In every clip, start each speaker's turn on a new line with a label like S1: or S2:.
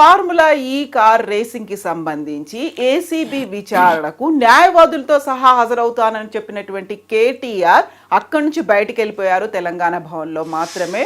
S1: Formula ఈ car racing కి సంబంధించి ఏసీబీ విచారణకు న్యాయవాదులతో సహా హాజరవుతానని చెప్పినటువంటి కేటీఆర్ అక్కడి నుంచి బయటికి వెళ్ళిపోయారు. తెలంగాణ భవన్లో మాత్రమే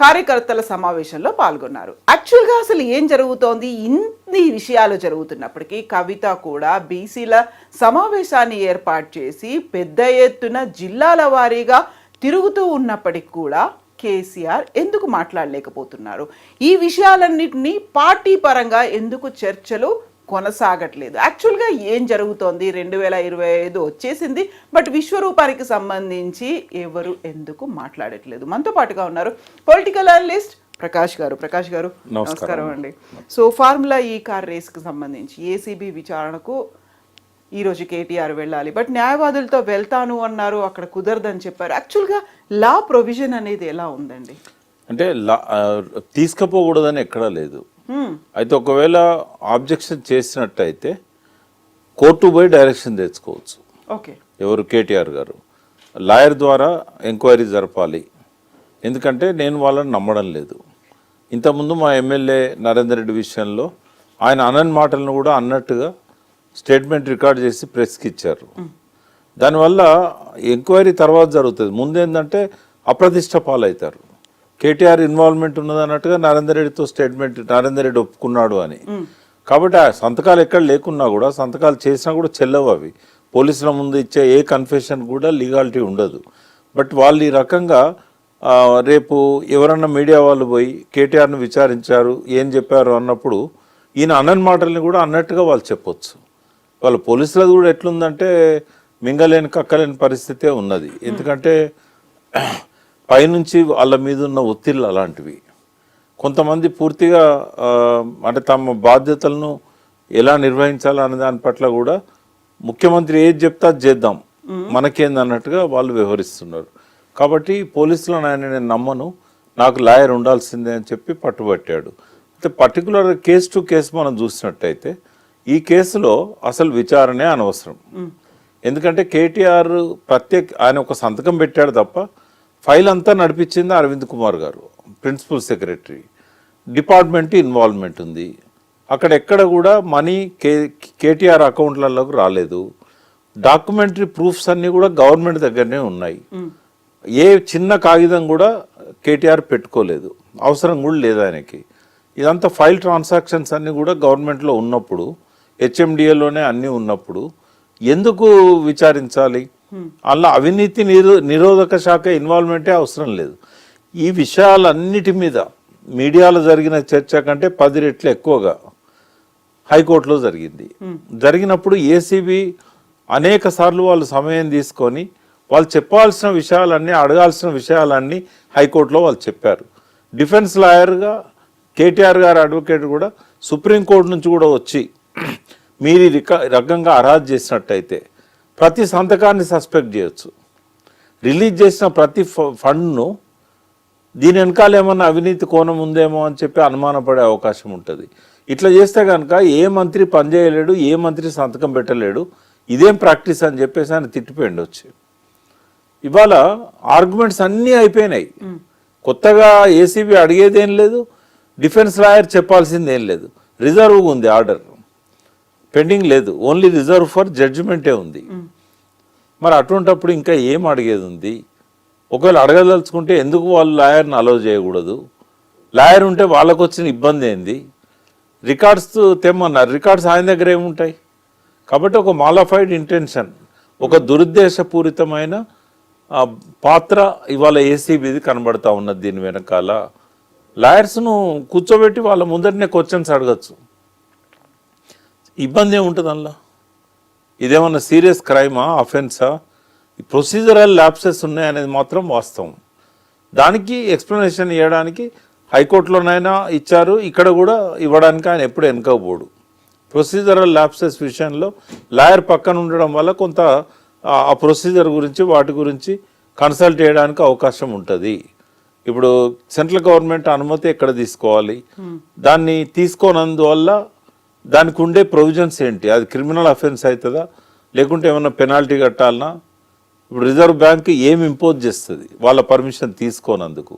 S1: కార్యకర్తల సమావేశంలో పాల్గొన్నారు. యాక్చువల్గా అసలు ఏం జరుగుతోంది? ఇన్ని విషయాలు జరుగుతున్నప్పటికీ కవిత కూడా బీసీల సమావేశాన్ని ఏర్పాటు చేసి పెద్ద ఎత్తున జిల్లాల వారీగా తిరుగుతూ ఉన్నప్పటికీ కూడా కేసీఆర్ ఎందుకు మాట్లాడలేకపోతున్నారు? ఈ విషయాలన్నింటినీ పార్టీ పరంగా ఎందుకు చర్చలు కొనసాగట్లేదు? యాక్చువల్గా ఏం జరుగుతోంది? 2025 వచ్చేసింది, బట్ విశ్వరూపానికి సంబంధించి ఎవరు ఎందుకు మాట్లాడట్లేదు? మనతో పాటుగా ఉన్నారు పొలిటికల్ అనలిస్ట్ ప్రకాష్ గారు. నమస్కారం అండి. సో ఫార్ములా ఈ కార్ రేస్కి సంబంధించి ఏసీబీ విచారణకు ఈరోజు కేటీఆర్ వెళ్ళాలి, బట్ న్యాయవాదులతో వెళ్తాను అన్నారు, అక్కడ కుదరదని చెప్పారు. యాక్చువల్గా లా ప్రొవిజన్ అనేది ఎలా ఉందండి?
S2: అంటే తీసుకుపోకూడదని ఎక్కడా లేదు. అయితే ఒకవేళ ఆబ్జెక్షన్ చేసినట్టయితే కోర్టు పోయి డైరెక్షన్ తెచ్చుకోవచ్చు.
S1: ఓకే,
S2: ఎవరు? కేటీఆర్ గారు లాయర్ ద్వారా ఎంక్వైరీ జరపాలి. ఎందుకంటే నేను వాళ్ళని నమ్మడం లేదు. ఇంతకుముందు మా ఎమ్మెల్యే నరేందర్ రెడ్డి విషయంలో ఆయన అనని మాటలను కూడా అన్నట్టుగా స్టేట్మెంట్ రికార్డ్ చేసి ప్రెస్కి ఇచ్చారు. దానివల్ల ఎంక్వైరీ తర్వాత జరుగుతుంది. ముందేంటంటే అప్రతిష్ట పాలవుతారు. కేటీఆర్ ఇన్వాల్వ్మెంట్ ఉన్నది అన్నట్టుగా నరేందర్ రెడ్డితో స్టేట్మెంట్ నరేందర్ రెడ్డి ఒప్పుకున్నాడు అని. కాబట్టి ఆ సంతకాలు ఎక్కడ లేకున్నా కూడా, సంతకాలు చేసినా కూడా చెల్లవు అవి. పోలీసుల ముందు ఇచ్చే ఏ కన్ఫెషన్ కూడా లీగాలిటీ ఉండదు. బట్ వాళ్ళు ఈ రకంగా రేపు ఎవరన్నా మీడియా వాళ్ళు పోయి కేటీఆర్ను విచారించారు, ఏం చెప్పారు అన్నప్పుడు ఈయన అన్నని మాటల్ని కూడా అన్నట్టుగా వాళ్ళు చెప్పొచ్చు. వాళ్ళ పోలీసులది కూడా ఎట్లుందంటే మింగలేని కక్కలేని పరిస్థితే ఉన్నది. ఎందుకంటే పైనుంచి వాళ్ళ మీద ఉన్న ఒత్తిళ్ళు అలాంటివి. కొంతమంది పూర్తిగా అంటే తమ బాధ్యతలను ఎలా నిర్వహించాలి అనే దాని పట్ల కూడా ముఖ్యమంత్రి ఏది చెప్తా చేద్దాం మనకేందన్నట్టుగా వాళ్ళు వ్యవహరిస్తున్నారు. కాబట్టి పోలీసులను ఆయన నేను నమ్మను, నాకు లాయర్ ఉండాల్సిందే అని చెప్పి పట్టుబట్టాడు. అయితే పర్టికులర్ కేసు టు కేసు మనం చూసినట్టయితే ఈ కేసులో అసలు విచారణే అనవసరం. ఎందుకంటే కేటీఆర్ ఆయన ఒక సంతకం పెట్టాడు తప్ప ఫైల్ అంతా నడిపించింది అరవింద్ కుమార్ గారు, ప్రిన్సిపల్ సెక్రటరీ. డిపార్ట్మెంట్ ఇన్వాల్వ్మెంట్ ఉంది. అక్కడ ఎక్కడ కూడా మనీ కేటీఆర్ అకౌంట్లలోకి రాలేదు. డాక్యుమెంటరీ ప్రూఫ్స్ అన్నీ కూడా గవర్నమెంట్ దగ్గరనే ఉన్నాయి. ఏ చిన్న కాగితం కూడా కేటీఆర్ పెట్టుకోలేదు, అవసరం కూడా లేదు ఆయనకి. ఇదంతా ఫైల్ ట్రాన్సాక్షన్స్ అన్నీ కూడా గవర్నమెంట్లో ఉన్నప్పుడు, హెచ్ఎండిఏలోనే అన్నీ ఉన్నప్పుడు ఎందుకు విచారించాలి? అలా అవినీతి నిరోధక శాఖ ఇన్వాల్వ్మెంటే అవసరం లేదు. ఈ విషయాలన్నిటి మీద మీడియాలో జరిగిన చర్చ కంటే 10 రెట్లు ఎక్కువగా హైకోర్టులో జరిగింది. జరిగినప్పుడు ఏసీబీ అనేక సార్లు వాళ్ళు సమయం తీసుకొని వాళ్ళు చెప్పాల్సిన విషయాలన్నీ, అడగాల్సిన విషయాలన్నీ హైకోర్టులో వాళ్ళు చెప్పారు. డిఫెన్స్ లాయర్గా కేటీఆర్ గారు అడ్వకేట్ కూడా సుప్రీంకోర్టు నుంచి కూడా వచ్చి మీరు రకంగా అరాజ్ చేసినట్టయితే ప్రతి సంతకాన్ని సస్పెక్ట్ చేయొచ్చు. రిలీజ్ చేసిన ప్రతి ఫండ్ను దీని వెనకాల ఏమన్నా అవినీతి కోణం ఉందేమో అని చెప్పి అనుమానపడే అవకాశం ఉంటుంది. ఇట్లా చేస్తే కనుక ఏ మంత్రి పనిచేయలేడు, ఏ మంత్రి సంతకం పెట్టలేడు, ఇదేం ప్రాక్టీస్ అని చెప్పేసి ఆయన తిట్టిపోయింది వచ్చి. ఇవాళ ఆర్గ్యుమెంట్స్ అన్నీ అయిపోయినాయి. కొత్తగా ఏసీబీ అడిగేదేం లేదు, డిఫెన్స్ లాయర్ చెప్పాల్సిందేం లేదు. రిజర్వ్ ఉంది, ఆర్డర్ పెండింగ్ లేదు, ఓన్లీ రిజర్వ్ ఫర్ జడ్జిమెంటే ఉంది. మరి అటువంటప్పుడు ఇంకా ఏం అడిగేది ఉంది? ఒకవేళ అడగదలుచుకుంటే ఎందుకు వాళ్ళు లాయర్ని అలౌ చేయకూడదు? లాయర్ ఉంటే వాళ్ళకు వచ్చిన ఇబ్బంది ఏంది? రికార్డ్స్ తెమ్మన్నారు, రికార్డ్స్ ఆయన దగ్గర ఏముంటాయి? కాబట్టి ఒక మాలిఫైడ్ ఇంటెన్షన్, ఒక దురుద్దేశపూరితమైన పాత్ర ఇవాళ ఏసీబీది కనబడతా ఉన్నది. దీని వెనకాల లాయర్స్ను కూర్చోబెట్టి వాళ్ళ ముందరనే క్వశ్చన్స్ అడగచ్చు. ఇబ్బంది ఏముంటుంది అందులో? ఇదేమన్నా సీరియస్ క్రైమా, అఫెన్సా? ప్రొసీజరల్ ల్యాప్సెస్ ఉన్నాయనేది మాత్రం వాస్తవం. దానికి ఎక్స్ప్లెనేషన్ ఇవ్వడానికి హైకోర్టులోనైనా ఇచ్చారు, ఇక్కడ కూడా ఇవ్వడానికి ఆయన ఎప్పుడు వెనుకపోడు. ప్రొసీజరల్ ల్యాప్సెస్ విషయంలో లాయర్ పక్కన ఉండడం వల్ల కొంత ఆ ప్రొసీజర్ గురించి వాటి గురించి కన్సల్ట్ చేయడానికి అవకాశం ఉంటుంది. ఇప్పుడు సెంట్రల్ గవర్నమెంట్ అనుమతి ఎక్కడ తీసుకోవాలి, దాన్ని తీసుకోనందువల్ల దానికి ఉండే ప్రొవిజన్స్ ఏంటి? అది క్రిమినల్ అఫెన్స్ అవుతుందా, లేకుంటే ఏమన్నా పెనాల్టీ కట్టాలనా? ఇప్పుడు రిజర్వ్ బ్యాంక్ ఏం ఇంపోజ్ చేస్తుంది వాళ్ళ పర్మిషన్ తీసుకోనందుకు?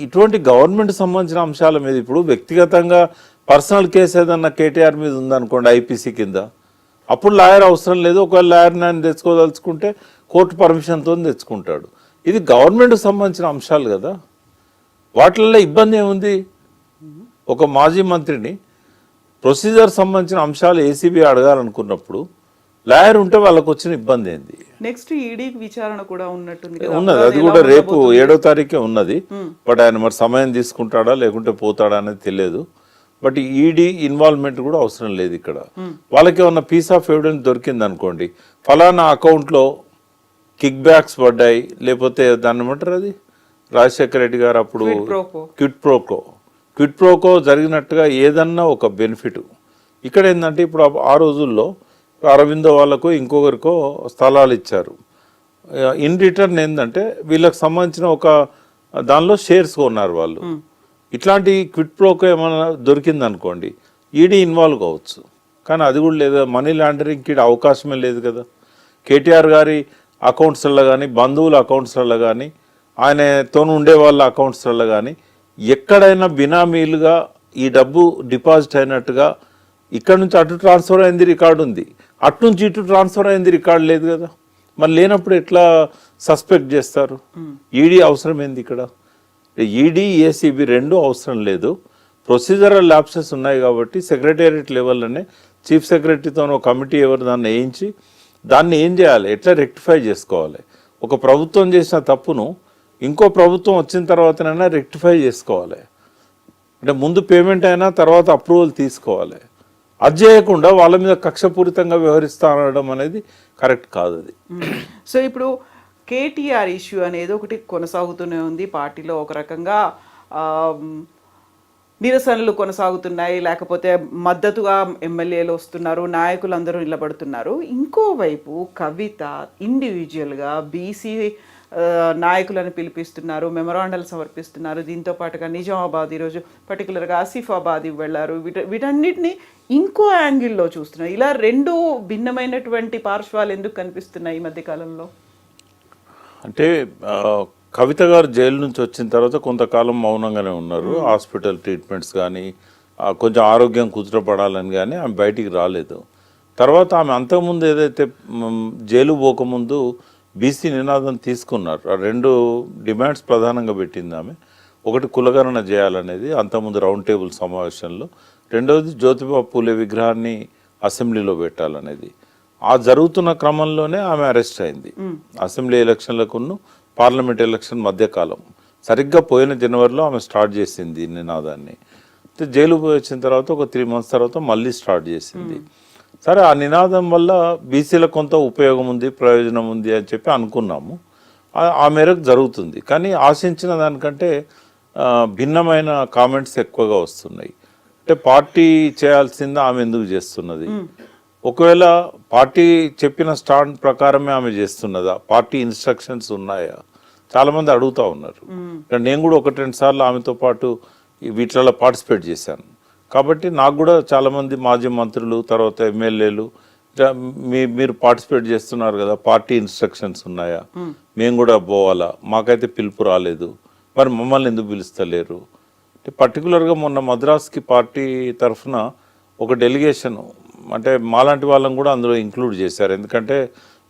S2: ఇటువంటి గవర్నమెంట్ సంబంధించిన అంశాల మీద ఇప్పుడు వ్యక్తిగతంగా పర్సనల్ కేసు ఏదన్నా కేటీఆర్ మీద ఉందనుకోండి ఐపీసీ కింద, అప్పుడు లాయర్ అవసరం లేదు. ఒకవేళ లాయర్ని ఆయన తెచ్చుకోదలుచుకుంటే కోర్టు పర్మిషన్తో తెచ్చుకుంటాడు. ఇది గవర్నమెంట్కి సంబంధించిన అంశాలు కదా, వాటిల్లో ఇబ్బంది ఏముంది? ఒక మాజీ మంత్రిని ప్రొసీజర్ సంబంధించిన అంశాలు ఏసీబీ అడగాలనుకున్నప్పుడు లాయర్ ఉంటే వాళ్ళకు వచ్చిన ఇబ్బంది ఏంది?
S1: నెక్స్ట్ ఈడీ విచారణ కూడా ఉన్నట్టుంది కదా?
S2: ఉన్నది, అది కూడా రేపు 7వ తారీఖే ఉన్నది. బట్ ఆయన మరి సమయం తీసుకుంటాడా లేకుంటే పోతాడా అనేది తెలియదు. బట్ ఈడీ ఇన్వాల్వ్మెంట్ కూడా అవసరం లేదు ఇక్కడ. వాళ్ళకి ఏమన్నా పీస్ ఆఫ్ ఎవిడెన్స్ దొరికింది అనుకోండి, ఫలానా అకౌంట్లో కిక్ బ్యాక్స్ పడ్డాయి, లేకపోతే దాన్ని ఏమంటారు, అది రాజశేఖర రెడ్డి గారు అప్పుడు క్విడ్ ప్రోకో జరిగినట్టుగా ఏదన్నా ఒక బెనిఫిట్. ఇక్కడ ఏంటంటే ఇప్పుడు ఆ రోజుల్లో అరవిందో వాళ్ళకు ఇంకొకరికో స్థలాలు ఇచ్చారు. ఇన్ రిటర్న్ ఏంటంటే వీళ్ళకి సంబంధించిన ఒక దానిలో షేర్స్ కొన్నారు వాళ్ళు. ఇట్లాంటి క్విడ్ ప్రోకో ఏమైనా దొరికింది అనుకోండి, ఈడీ ఇన్వాల్వ్ కావచ్చు. కానీ అది కూడా లేదు, మనీ లాండరింగ్కి అవకాశమే లేదు కదా. కేటీఆర్ గారి అకౌంట్స్లలో కానీ, బంధువుల అకౌంట్స్లలో కానీ, ఆయనతో ఉండే వాళ్ళ అకౌంట్స్లలో కానీ ఎక్కడైనా బినామీలుగా ఈ డబ్బు డిపాజిట్ అయినట్టుగా ఇక్కడ నుంచి అటు ట్రాన్స్ఫర్ అయింది రికార్డు ఉంది, అటు నుంచి ఇటు ట్రాన్స్ఫర్ అయింది రికార్డు లేదు కదా. మరి లేనప్పుడు ఎట్లా సస్పెక్ట్ చేస్తారు? ఈడీ అవసరం ఏంది ఇక్కడ? ఈడీ ఏసీబీ రెండు అవసరం లేదు. ప్రొసీజరల్ ల్యాప్సెస్ ఉన్నాయి కాబట్టి సెక్రటేరియట్ లెవెల్లోనే చీఫ్ సెక్రటరీతో ఒక కమిటీ ఎవరు దాన్ని వేయించి దాన్ని ఏం చేయాలి, ఎట్లా రెక్టిఫై చేసుకోవాలి. ఒక ప్రభుత్వం చేసిన తప్పును ఇంకో ప్రభుత్వం వచ్చిన తర్వాతనైనా రెక్టిఫై చేసుకోవాలి. అంటే ముందు పేమెంట్ అయినా తర్వాత అప్రూవల్ తీసుకోవాలి. అది చేయకుండా వాళ్ళ మీద కక్షపూరితంగా వ్యవహరిస్తా అనడం అనేది కరెక్ట్ కాదు. అది
S1: సో ఇప్పుడు కేటీఆర్ ఇష్యూ అనేది ఒకటి కొనసాగుతూనే ఉంది పార్టీలో. ఒక రకంగా నిరసనలు కొనసాగుతున్నాయి, లేకపోతే మద్దతుగా ఎమ్మెల్యేలు వస్తున్నారు, నాయకులందరూ నిలబడుతున్నారు. ఇంకోవైపు కవిత ఇండివిజువల్గా బీసీ నాయకులను పిలిపిస్తున్నారు, మెమరాండాలు సమర్పిస్తున్నారు. దీంతో పాటుగా నిజామాబాద్, ఈరోజు పర్టికులర్గా ఆసిఫాబాద్ వెళ్ళారు. వీటన్నిటిని ఇంకో యాంగిల్లో చూస్తున్నారు. ఇలా రెండు భిన్నమైనటువంటి పార్శ్వాలు ఎందుకు కనిపిస్తున్నాయి ఈ మధ్యకాలంలో?
S2: అంటే కవిత గారు జైలు నుంచి వచ్చిన తర్వాత కొంతకాలం మౌనంగానే ఉన్నారు. హాస్పిటల్ ట్రీట్మెంట్స్ కానీ, కొంచెం ఆరోగ్యం కుదుటపడాలని కానీ ఆమె బయటికి రాలేదు. తర్వాత ఆమె అంతకుముందు ఏదైతే జైలు పోకముందు బీసీ నినాదం తీసుకున్నారు. ఆ రెండు డిమాండ్స్ ప్రధానంగా పెట్టింది ఆమె. ఒకటి కులగణన చేయాలనేది అంతకుముందు రౌండ్ టేబుల్ సమావేశంలో, రెండవది జ్యోతిబా పూలే విగ్రహాన్ని అసెంబ్లీలో పెట్టాలనేది. ఆ జరుగుతున్న క్రమంలోనే ఆమె అరెస్ట్ అయింది. అసెంబ్లీ ఎలక్షన్లకును పార్లమెంట్ ఎలక్షన్ మధ్యకాలం సరిగ్గా పోయిన జనవరిలో ఆమె స్టార్ట్ చేసింది నినాదాన్ని. జైలు పోయి వచ్చిన తర్వాత ఒక 3 months తర్వాత మళ్ళీ స్టార్ట్ చేసింది. సరే, ఆ నినాదం వల్ల బీసీలకు కొంత ఉపయోగం ఉంది, ప్రయోజనం ఉంది అని చెప్పి అనుకున్నాము. ఆ మేరకు జరుగుతుంది. కానీ ఆశించిన దానికంటే భిన్నమైన కామెంట్స్ ఎక్కువగా వస్తున్నాయి. అంటే పార్టీ చేయాల్సింది ఆమె ఎందుకు చేస్తున్నది? ఒకవేళ పార్టీ చెప్పిన స్టాండ్ ప్రకారమే ఆమె చేస్తున్నదా? పార్టీ ఇన్స్ట్రక్షన్స్ ఉన్నాయా? చాలా మంది అడుగుతా ఉన్నారు. నేను కూడా 1-2 సార్లు ఆమెతో పాటు వీటిలలో పార్టిసిపేట్ చేశాను. కాబట్టి నాకు కూడా చాలామంది మాజీ మంత్రులు, తర్వాత ఎమ్మెల్యేలు, మీరు పార్టిసిపేట్ చేస్తున్నారు కదా, పార్టీ ఇన్స్ట్రక్షన్స్ ఉన్నాయా, మేము కూడా పోవాలా, మాకైతే పిలుపు రాలేదు, మరి మమ్మల్ని ఎందుకు పిలుస్తలేరు? అంటే పర్టికులర్గా మొన్న మద్రాస్కి పార్టీ తరఫున ఒక డెలిగేషన్, అంటే మాలాంటి వాళ్ళని కూడా అందులో ఇంక్లూడ్ చేశారు. ఎందుకంటే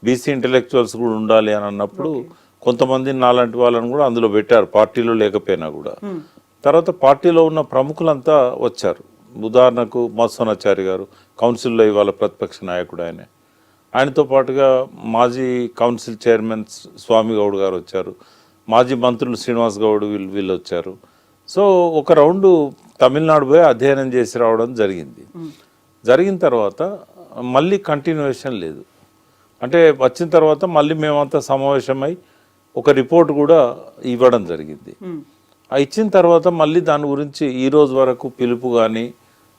S2: బీసీ ఇంటెలెక్చువల్స్ కూడా ఉండాలి అని అన్నప్పుడు కొంతమంది నాలాంటి వాళ్ళని కూడా అందులో పెట్టారు, పార్టీలో లేకపోయినా కూడా. తర్వాత పార్టీలో ఉన్న ప్రముఖులంతా వచ్చారు. ఉదాహరణకు మత్స్వనాచారి గారు కౌన్సిల్లో ఇవాళ ప్రతిపక్ష నాయకుడు, ఆయనతో పాటుగా మాజీ కౌన్సిల్ చైర్మన్ స్వామి గౌడ్ గారు వచ్చారు, మాజీ మంత్రులు శ్రీనివాస్ గౌడ్ వీళ్ళు వచ్చారు. సో ఒక రౌండ్ తమిళనాడు పోయి అధ్యయనం చేసి రావడం జరిగింది. జరిగిన తర్వాత మళ్ళీ కంటిన్యూషన్ లేదు. అంటే వచ్చిన తర్వాత మళ్ళీ మేమంతా సమావేశమై ఒక రిపోర్ట్ కూడా ఇవ్వడం జరిగింది. ఇచ్చిన తర్వాత మళ్ళీ దాని గురించి ఈ రోజు వరకు పిలుపు కానీ,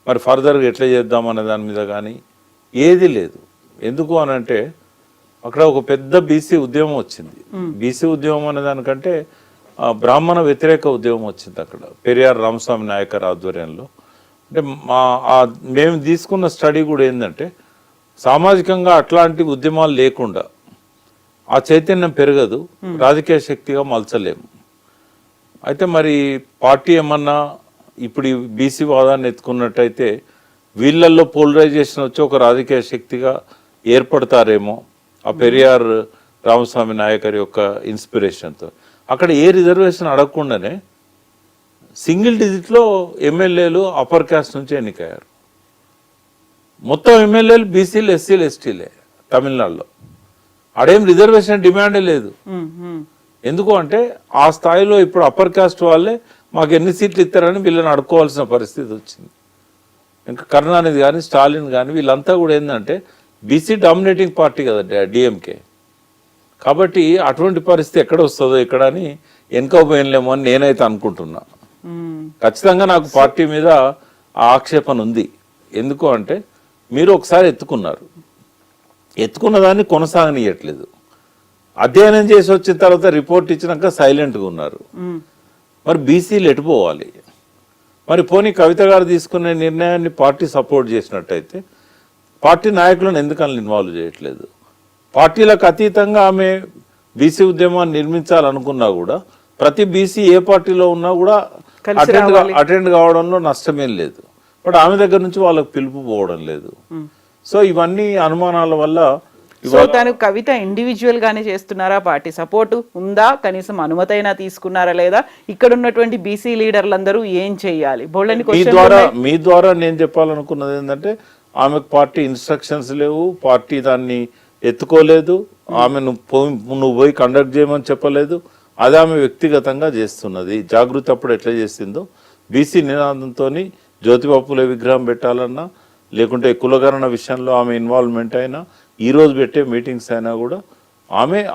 S2: మరి ఫర్దర్గా ఎట్లా చేద్దామనే దాని మీద కానీ ఏది లేదు. ఎందుకు అని అంటే అక్కడ ఒక పెద్ద బీసీ ఉద్యమం వచ్చింది. బీసీ ఉద్యమం అనే దానికంటే బ్రాహ్మణ వ్యతిరేక ఉద్యమం వచ్చింది అక్కడ, పెరియార్ రామస్వామి నాయకర్ ఆధ్వర్యంలో. అంటే మేము తీసుకున్న స్టడీ కూడా ఏంటంటే, సామాజికంగా అట్లాంటి ఉద్యమాలు లేకుండా ఆ చైతన్యం పెరగదు, రాజకీయ శక్తిగా మలచలేము. అయితే మరి పార్టీ ఏమన్నా ఇప్పుడు ఈ బీసీ వాదాన్ని ఎత్తుకున్నట్టయితే వీళ్ళల్లో పోలరైజేషన్ వచ్చి ఒక రాజకీయ శక్తిగా ఏర్పడతారేమో ఆ పెరియార్ రామస్వామి నాయకర్ యొక్క ఇన్స్పిరేషన్తో. అక్కడ ఏ రిజర్వేషన్ అడగకుండానే సింగిల్ డిజిట్లో ఎమ్మెల్యేలు అప్పర్ క్యాస్ట్ నుంచి ఎన్నికయ్యారు. మొత్తం ఎమ్మెల్యేలు బీసీలు, ఎస్సీలు, ఎస్టీలే తమిళనాడులో. ఆడేం రిజర్వేషన్ డిమాండే లేదు. ఎందుకు అంటే ఆ స్థాయిలో ఇప్పుడు అప్పర్ కాస్ట్ వాళ్ళే మాకు ఎన్ని సీట్లు ఇస్తారని వీళ్ళని అడుక్కోవాల్సిన పరిస్థితి వచ్చింది. ఇంకా కరుణానిధి కానీ స్టాలిన్ కానీ వీళ్ళంతా కూడా ఏంటంటే బీసీ డామినేటింగ్ పార్టీ కదా డిఎంకే. కాబట్టి అటువంటి పరిస్థితి ఎక్కడ వస్తుందో ఇక్కడ అని వెనుకపోయినలేమో అని నేనైతే అనుకుంటున్నా. ఖచ్చితంగా నాకు పార్టీ మీద ఆక్షేపణ ఉంది. ఎందుకు అంటే మీరు ఒకసారి ఎత్తుకున్న దాన్ని కొనసాగనీయట్లేదు. అధ్యయనం చేసి వచ్చిన తర్వాత రిపోర్ట్ ఇచ్చినాక సైలెంట్గా ఉన్నారు. మరి బీసీలు ఎటుపోవాలి? మరి పోనీ కవిత గారు తీసుకునే నిర్ణయాన్ని పార్టీ సపోర్ట్ చేసినట్టయితే పార్టీ నాయకులను ఎందుకని ఇన్వాల్వ్ చేయట్లేదు? పార్టీలకు అతీతంగా ఆమె బీసీ ఉద్యమాన్ని నిర్మించాలనుకున్నా కూడా ప్రతి బీసీ ఏ పార్టీలో ఉన్నా కూడా అటెండ్ కావడంలో నష్టమేం లేదు. బట్ ఆమె దగ్గర నుంచి వాళ్ళకి పిలుపు పోవడం లేదు. సో ఇవన్నీ అనుమానాల వల్ల.
S1: సో తను కవిత ఇండివిజువల్ గానే చేస్తున్నారా? పార్టీ సపోర్ట్ ఉందా? కనీసం అనుమతైనా తీసుకున్నారా లేదా? ఇక్కడ ఉన్నటువంటి బీసీ లీడర్లందరూ ఏం చెయ్యాలి?
S2: మీ ద్వారా నేను చెప్పాలనుకున్నది ఏంటంటే ఆమెకు పార్టీ ఇన్స్ట్రక్షన్స్ లేవు, పార్టీ దాన్ని ఎత్తుకోలేదు, ఆమె నువ్వు పోయి కండక్ట్ చేయమని చెప్పలేదు. అది ఆమె వ్యక్తిగతంగా చేస్తున్నది. జాగృతి అప్పుడు ఎట్లా చేసిందో బీసీ నినాదంతో జ్యోతిబాపులే విగ్రహం పెట్టాలన్నా లేకుంటే కులగణన విషయంలో ఆమె ఇన్వాల్వ్మెంట్ అయినా ఈరోజు పెట్టే మీటింగ్స్ అయినా కూడా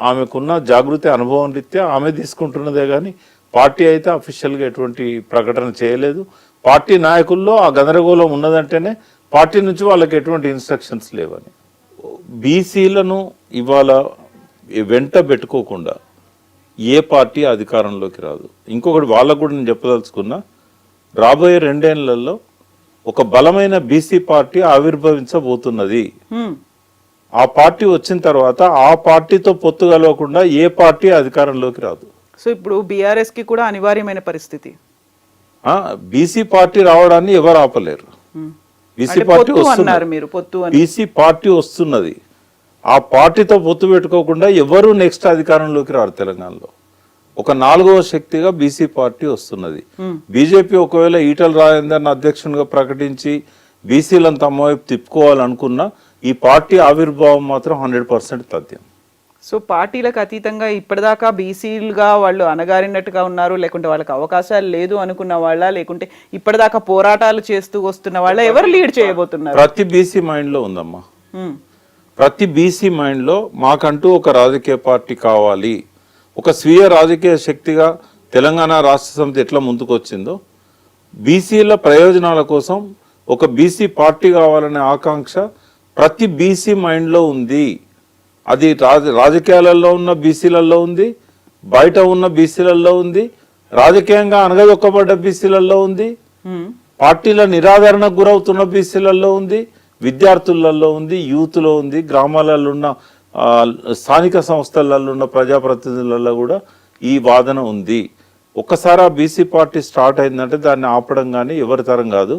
S2: ఆమెకున్న జాగృతి అనుభవం రీత్యా ఆమె తీసుకుంటున్నదే కానీ పార్టీ అయితే అఫీషియల్గా ఎటువంటి ప్రకటన చేయలేదు. పార్టీ నాయకుల్లో ఆ గందరగోళం ఉన్నదంటేనే పార్టీ నుంచి వాళ్ళకి ఎటువంటి ఇన్స్ట్రక్షన్స్ లేవని. బీసీలను ఇవాళ వెంట పెట్టుకోకుండా ఏ పార్టీ అధికారంలోకి రాదు. ఇంకొకటి వాళ్ళకు కూడా నేను చెప్పదలుచుకున్నా, రాబోయే 2 ఏళ్లలో ఒక బలమైన బీసీ పార్టీ ఆవిర్భవించబోతున్నది. ఆ పార్టీ వచ్చిన తర్వాత ఆ పార్టీతో పొత్తు కలవకుండా ఏ పార్టీ అధికారంలోకి రాదు.
S1: సో ఇప్పుడు బీఆర్ఎస్ కి కూడా అనివార్యమైన పరిస్థితి.
S2: బీసీ పార్టీ రావడాన్ని ఎవరు ఆపలేరు. బీసీ పార్టీ వస్తున్నది. ఆ పార్టీతో పొత్తు పెట్టుకోకుండా ఎవరు నెక్స్ట్ అధికారంలోకి రారు. తెలంగాణలో ఒక 4వ శక్తిగా బీసీ పార్టీ వస్తున్నది. బీజేపీ ఒకవేళ ఈటల రాజేందర్ని అధ్యక్షునిగా ప్రకటించి బీసీలను తమ వైపు తిప్పుకోవాలనుకున్నా ఈ పార్టీ ఆవిర్భావం మాత్రం 100% తథ్యం.
S1: సో పార్టీలకు అతీతంగా ఇప్పటిదాకా బీసీలుగా వాళ్ళు అనగారినట్టుగా ఉన్నారు, లేకుంటే వాళ్ళకి అవకాశాలు లేదు అనుకున్న వాళ్ళ, లేకుంటే ఇప్పటిదాకా పోరాటాలు చేస్తూ వస్తున్న వాళ్ళ, ఎవరు లీడ్ చేయబోతున్నారు?
S2: ప్రతి బీసీ మైండ్ లో ఉందమ్మా. ప్రతి బీసీ మైండ్ లో మాకంటూ ఒక రాజకీయ పార్టీ కావాలి, ఒక స్వీయ రాజకీయ శక్తిగా తెలంగాణ రాష్ట్ర సమితి ఎట్లా ముందుకు వచ్చిందో బీసీల ప్రయోజనాల కోసం ఒక బీసీ పార్టీ కావాలనే ఆకాంక్ష ప్రతి బీసీ మైండ్లో ఉంది. అది రాజకీయాలలో ఉన్న బీసీలలో ఉంది, బయట ఉన్న బీసీలలో ఉంది, రాజకీయంగా అనగదొక్కబడ్డ బీసీలలో ఉంది, పార్టీల నిరాదరణకు గురవుతున్న బీసీలలో ఉంది, విద్యార్థులలో ఉంది, యూత్లో ఉంది, గ్రామాలలో ఉన్న స్థానిక సంస్థలలో ఉన్న ప్రజాప్రతినిధులలో కూడా ఈ వాదన ఉంది. ఒక్కసారి ఆ బీసీ పార్టీ స్టార్ట్ అయిందంటే దాన్ని ఆపడం కానీ ఎవరి తరం కాదు.